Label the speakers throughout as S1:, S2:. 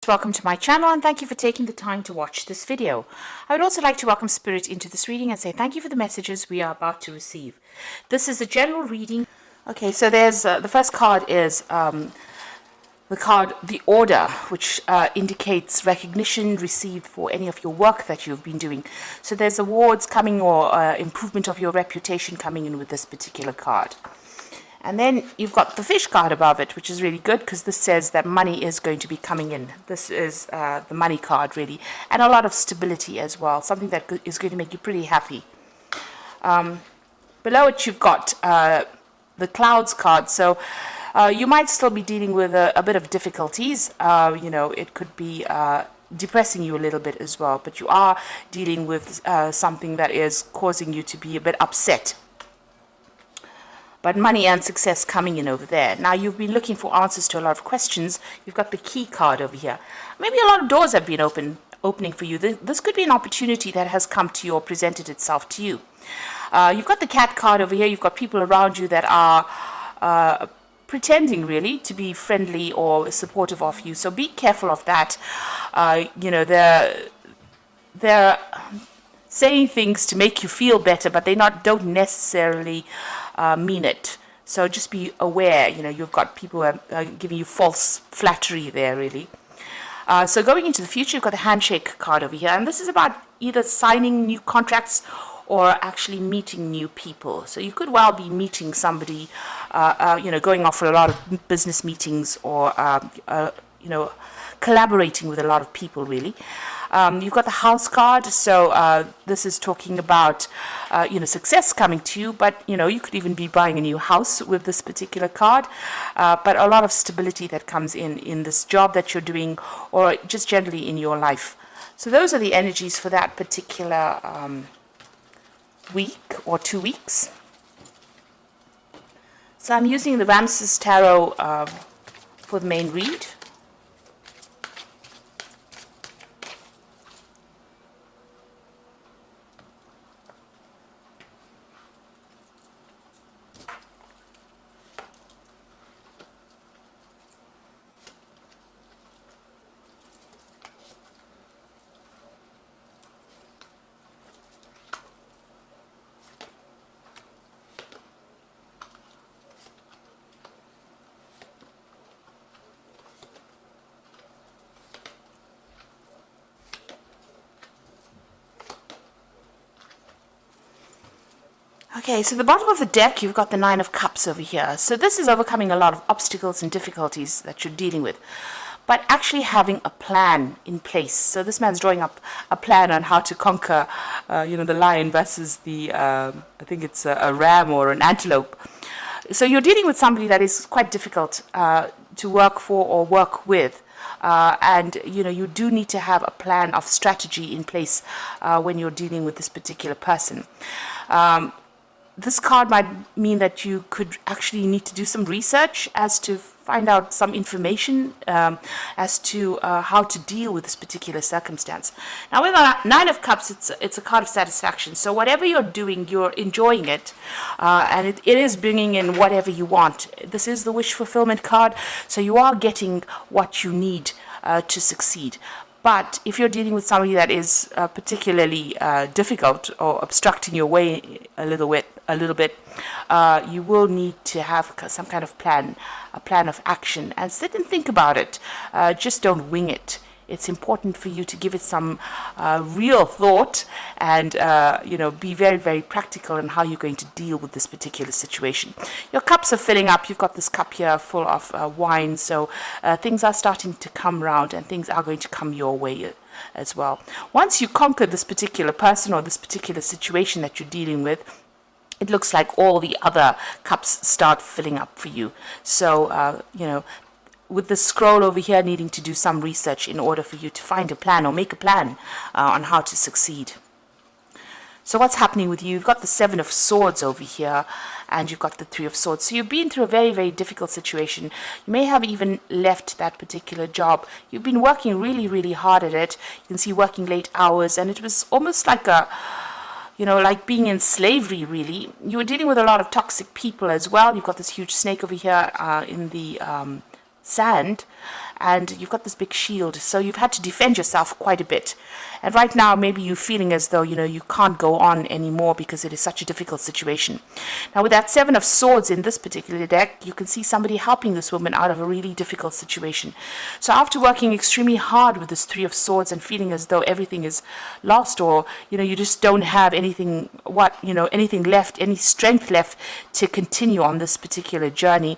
S1: Welcome to my channel and thank you for taking the time to watch this video. I would also like to welcome Spirit into this reading and say thank you for the messages we are about to receive. This is a general reading. Okay, so there's the first card is the card The Order, which indicates recognition received for any of your work that you've been doing. So there's awards coming or improvement of your reputation coming in with this particular card. And then you've got the Fish card above it, which is really good because this says that money is going to be coming in. This is the money card, really. And a lot of stability as well, something that is going to make you pretty happy. Below it, you've got the Clouds card. So you might still be dealing with a bit of difficulties. It could be depressing you a little bit as well. But you are dealing with something that is causing you to be a bit upset. But money and success coming in over there. Now, you've been looking for answers to a lot of questions. You've got the Key card over here. Maybe a lot of doors have been opening for you. This could be an opportunity that has come to you or presented itself to you. You've got the Cat card over here. You've got people around you that are pretending, really, to be friendly or supportive of you. So be careful of that. They're saying things to make you feel better, but they don't necessarily mean it. So just be aware. You've got people who are giving you false flattery there, really. So going into the future, you've got the Handshake card over here, and this is about either signing new contracts or actually meeting new people. So you could well be meeting somebody, going off for a lot of business meetings or collaborating with a lot of people, really. You've got the House card, so this is talking about, success coming to you, but, you could even be buying a new house with this particular card, but a lot of stability that comes in this job that you're doing or just generally in your life. So those are the energies for that particular week or 2 weeks. So I'm using the Ramses Tarot for the main read. Okay, so the bottom of the deck, you've got the Nine of Cups over here. So this is overcoming a lot of obstacles and difficulties that you're dealing with, but actually having a plan in place. So this man's drawing up a plan on how to conquer, the lion versus the, I think it's a ram or an antelope. So you're dealing with somebody that is quite difficult to work for or work with. And you do need to have a plan of strategy in place when you're dealing with this particular person. This card might mean that you could actually need to do some research as to find out some information as to how to deal with this particular circumstance. Now, with the Nine of Cups, it's a card of satisfaction. So whatever you're doing, you're enjoying it, and it is bringing in whatever you want. This is the wish fulfillment card, so you are getting what you need to succeed. But if you're dealing with somebody that is particularly difficult or obstructing your way a little bit, you will need to have some kind of plan, a plan of action, and sit and think about it. Just don't wing it. It's important for you to give it some real thought and, be very, very practical in how you're going to deal with this particular situation. Your cups are filling up. You've got this cup here full of wine, so things are starting to come round and things are going to come your way as well. Once you conquer this particular person or this particular situation that you're dealing with, it looks like all the other cups start filling up for you. So, with the scroll over here needing to do some research in order for you to find a plan or make a plan on how to succeed. So what's happening with you? You've got the Seven of Swords over here, and you've got the Three of Swords. So you've been through a very, very difficult situation. You may have even left that particular job. You've been working really, really hard at it. You can see working late hours, and it was almost like like being in slavery, really. You were dealing with a lot of toxic people as well. You've got this huge snake over here in the sand, and you've got this big shield, so you've had to defend yourself quite a bit. And right now, maybe you're feeling as though, you can't go on anymore because it is such a difficult situation. Now, with that Seven of Swords in this particular deck, you can see somebody helping this woman out of a really difficult situation. So after working extremely hard with this Three of Swords and feeling as though everything is lost, or, you just don't have anything left, any strength left to continue on this particular journey.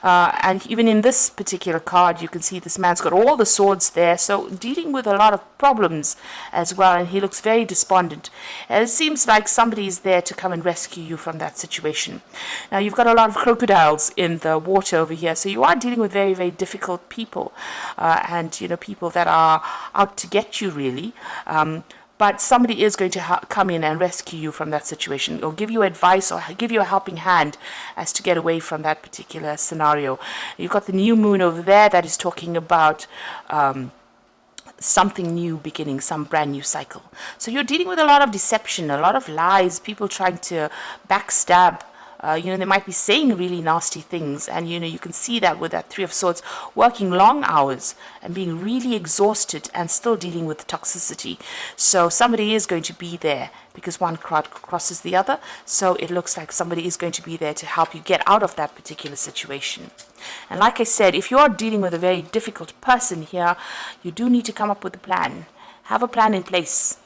S1: And even in this particular card, you can see this man's got all the swords there, so dealing with a lot of problems as well, and he looks very despondent. And it seems like somebody is there to come and rescue you from that situation. Now, you've got a lot of crocodiles in the water over here, so you are dealing with very, very difficult people, and people that are out to get you, really. But somebody is going to come in and rescue you from that situation, or give you advice, or give you a helping hand as to get away from that particular scenario. You've got the new moon over there that is talking about something new beginning, some brand new cycle. So you're dealing with a lot of deception, a lot of lies, people trying to backstab. They might be saying really nasty things, and you can see that with that Three of Swords, working long hours and being really exhausted and still dealing with toxicity. So somebody is going to be there, because one card crosses the other, so it looks like somebody is going to be there to help you get out of that particular situation. And like I said, if you are dealing with a very difficult person here, you do need to come up with a plan. Have a plan in place.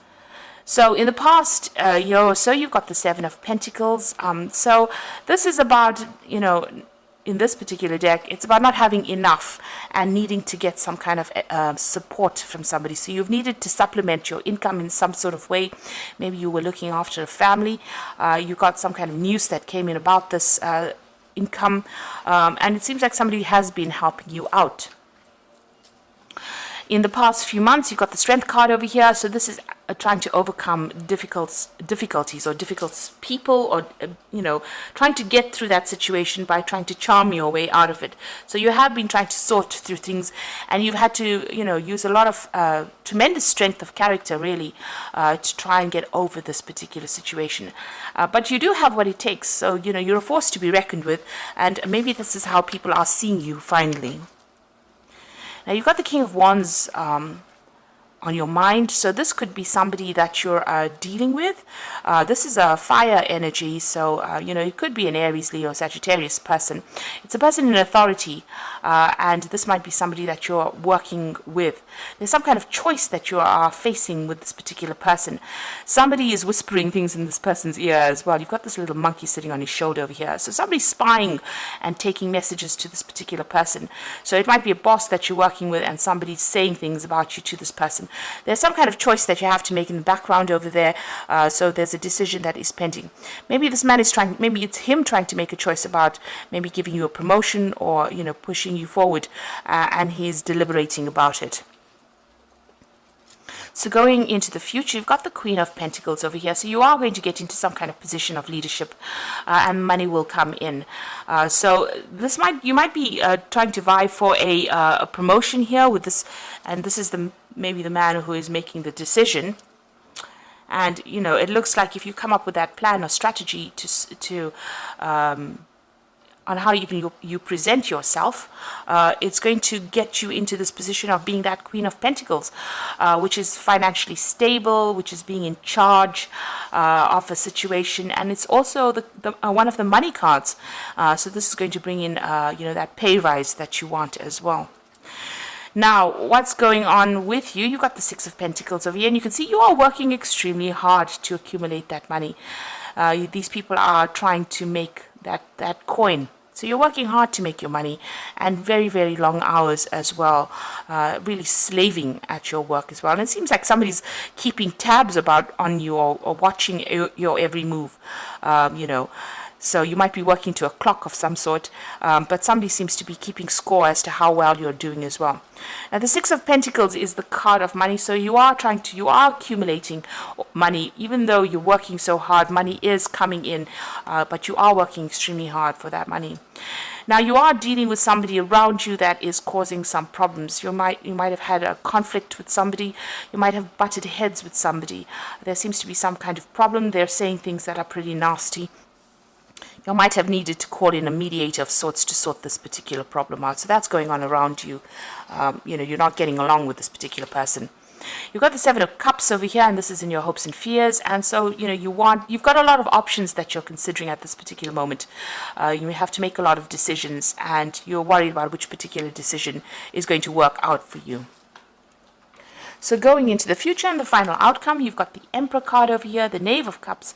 S1: So in the past year or so, you've got the Seven of Pentacles. So this is about, in this particular deck, it's about not having enough and needing to get some kind of support from somebody. So you've needed to supplement your income in some sort of way. Maybe you were looking after a family. You got some kind of news that came in about this income. And it seems like somebody has been helping you out. In the past few months, you've got the Strength card over here. So this is trying to overcome difficulties or difficult people, or, trying to get through that situation by trying to charm your way out of it. So you have been trying to sort through things, and you've had to, use a lot of tremendous strength of character, really, to try and get over this particular situation. But you do have what it takes. So, you're a force to be reckoned with, and maybe this is how people are seeing you finally. Now, you've got the King of Wands on your mind, so this could be somebody that you're dealing with. This is a fire energy, so it could be an Aries, Leo, Sagittarius person. It's a person in authority, and this might be somebody that you're working with. There's some kind of choice that you are facing with this particular person. Somebody is whispering things in this person's ear as well. You've got this little monkey sitting on his shoulder over here, so somebody's spying and taking messages to this particular person. So it might be a boss that you're working with, and somebody's saying things about you to this person. There's some kind of choice that you have to make in the background over there, so there's a decision that is pending. Maybe this man is maybe it's him trying to make a choice about maybe giving you a promotion, or, pushing you forward, and he's deliberating about it. So going into the future, you've got the Queen of Pentacles over here. So you are going to get into some kind of position of leadership, and money will come in. So you might be trying to vie for a promotion here with this, and this is maybe the man who is making the decision. And it looks like if you come up with that plan or strategy to on how even you present yourself, it's going to get you into this position of being that Queen of Pentacles, which is financially stable, which is being in charge of a situation, and it's also one of the money cards. So this is going to bring in that pay rise that you want as well. Now, what's going on with you? You've got the Six of Pentacles over here, and you can see you are working extremely hard to accumulate that money. These people are trying to make that coin. So you're working hard to make your money, and very, very long hours as well, really slaving at your work as well. And it seems like somebody's keeping tabs on you, or watching your every move, So you might be working to a clock of some sort, but somebody seems to be keeping score as to how well you're doing as well. Now, the Six of Pentacles is the card of money, so you are accumulating money. Even though you're working so hard, money is coming in, but you are working extremely hard for that money. Now, you are dealing with somebody around you that is causing some problems. You might have had a conflict with somebody. You might have butted heads with somebody. There seems to be some kind of problem. They're saying things that are pretty nasty. You might have needed to call in a mediator of sorts to sort this particular problem out. So that's going on around you. You're not getting along with this particular person. You've got the Seven of Cups over here, and this is in your hopes and fears. And so, you've got a lot of options that you're considering at this particular moment. You may have to make a lot of decisions, and you're worried about which particular decision is going to work out for you. So going into the future and the final outcome, you've got the Emperor card over here, the Knave of Cups,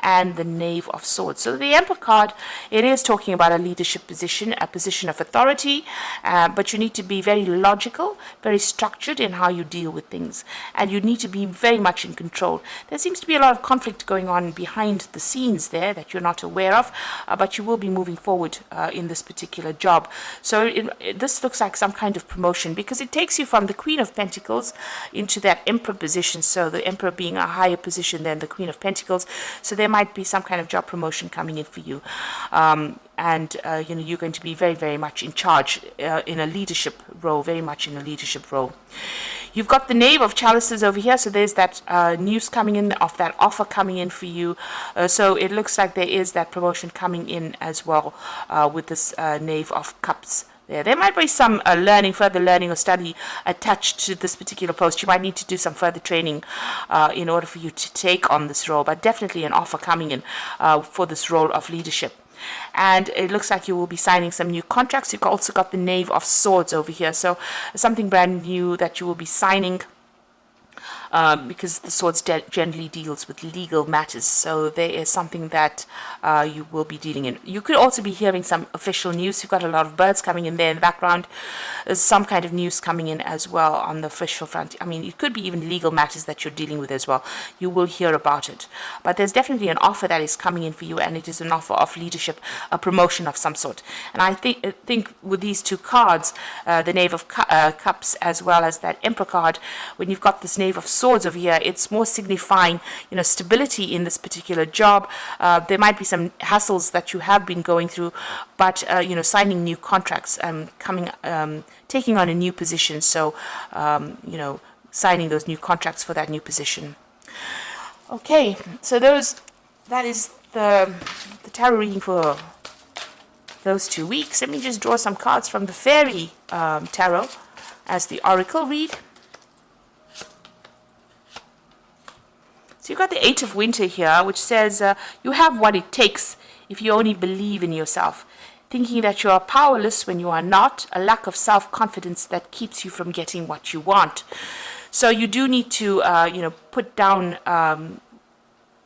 S1: and the Knave of Swords. So the Emperor card, it is talking about a leadership position, a position of authority, but you need to be very logical, very structured in how you deal with things, and you need to be very much in control. There seems to be a lot of conflict going on behind the scenes there that you're not aware of, but you will be moving forward in this particular job. So this looks like some kind of promotion, because it takes you from the Queen of Pentacles into that Emperor position, so the Emperor being a higher position than the Queen of Pentacles. So there might be some kind of job promotion coming in for you, and you're going to be very, very much in charge in a leadership role, very much in a leadership role. You've got the Knave of Chalices over here, so there's that news coming in, of that offer coming in for you. So it looks like there is that promotion coming in as well with this Knave of Cups. There might be some further learning or study attached to this particular post. You might need to do some further training in order for you to take on this role, but definitely an offer coming in for this role of leadership. And it looks like you will be signing some new contracts. You've also got the Knave of Swords over here, so something brand new that you will be signing. Because the swords generally deals with legal matters, so there is something that you will be dealing in. You could also be hearing some official news. You've got a lot of birds coming in there in the background. There's some kind of news coming in as well on the official front. I mean, it could be even legal matters that you're dealing with as well. You will hear about it. But there's definitely an offer that is coming in for you, and it is an offer of leadership, a promotion of some sort. And I think with these two cards, the Knave of Cups as well as that Emperor card, when you've got this Knave of Swords over here, it's more signifying stability in this particular job. There might be some hassles that you have been going through, but signing new contracts, taking on a new position, so signing those new contracts for that new position. Okay, so that is the tarot reading for those 2 weeks. Let me just draw some cards from the Fairy Tarot as the Oracle read. So you've got the Eight of Winter here, which says you have what it takes if you only believe in yourself. Thinking that you are powerless when you are not, a lack of self-confidence that keeps you from getting what you want. So you do need to, put down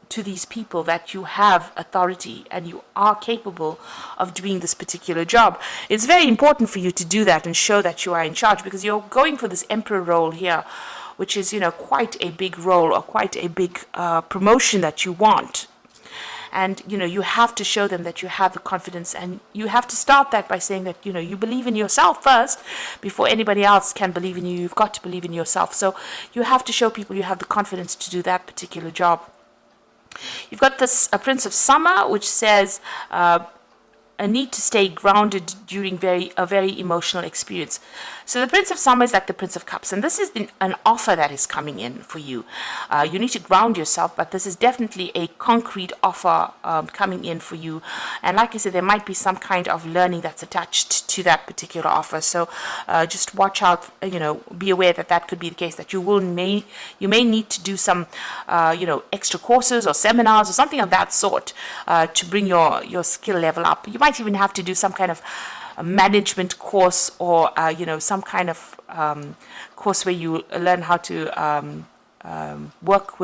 S1: to these people that you have authority and you are capable of doing this particular job. It's very important for you to do that and show that you are in charge, because you're going for this Emperor role here, which is, quite a big role or quite a big promotion that you want. And, you have to show them that you have the confidence, and you have to start that by saying that, you believe in yourself first before anybody else can believe in you. You've got to believe in yourself. So you have to show people you have the confidence to do that particular job. You've got this Prince of Summer, which says a need to stay grounded during a very emotional experience. So the Prince of Summer is like the Prince of Cups, and this is an offer that is coming in for you. You need to ground yourself, but this is definitely a concrete offer coming in for you. And like I said, there might be some kind of learning that's attached to that particular offer. So just watch out, be aware that could be the case, that you may need to do some, extra courses or seminars or something of that sort to bring your skill level up. You might even have to do some kind of a management course, or some kind of course where you learn how to work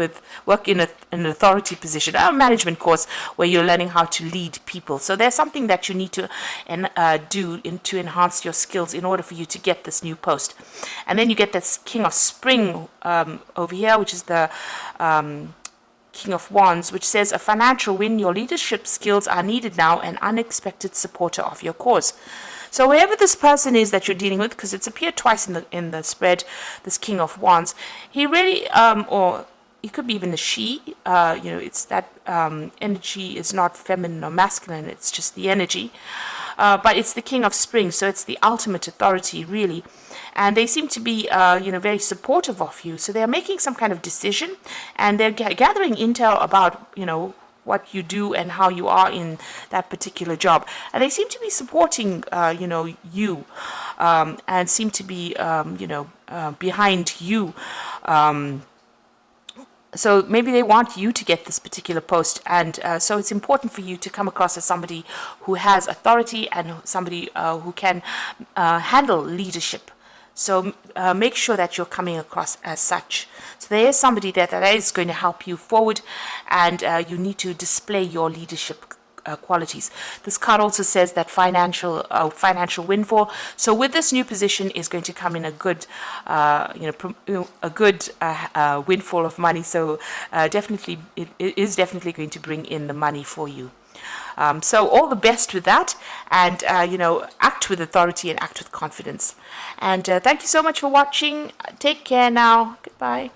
S1: in an authority position, a management course where you're learning how to lead people. So there's something that you need to do to enhance your skills in order for you to get this new post. And then you get this King of Spring over here, which is the King of Wands, which says a financial win. Your leadership skills are needed now, an unexpected supporter of your cause. So wherever this person is that you're dealing with, because it's appeared twice in the spread, this King of Wands, he really, or it could be even a she, it's that energy is not feminine or masculine, it's just the energy. But it's the King of Spring, so it's the ultimate authority, really. And they seem to be, very supportive of you. So they're making some kind of decision, and they're gathering intel about, what you do and how you are in that particular job. And they seem to be supporting, you, and seem to be, behind you. So maybe they want you to get this particular post, and so it's important for you to come across as somebody who has authority and somebody who can handle leadership. So make sure that you're coming across as such. So there is somebody there that is going to help you forward, and you need to display your leadership qualities. This card also says that financial windfall. So with this new position is going to come in a good, windfall of money. So definitely, it is definitely going to bring in the money for you. So all the best with that, and act with authority and act with confidence. And thank you so much for watching. Take care now. Goodbye.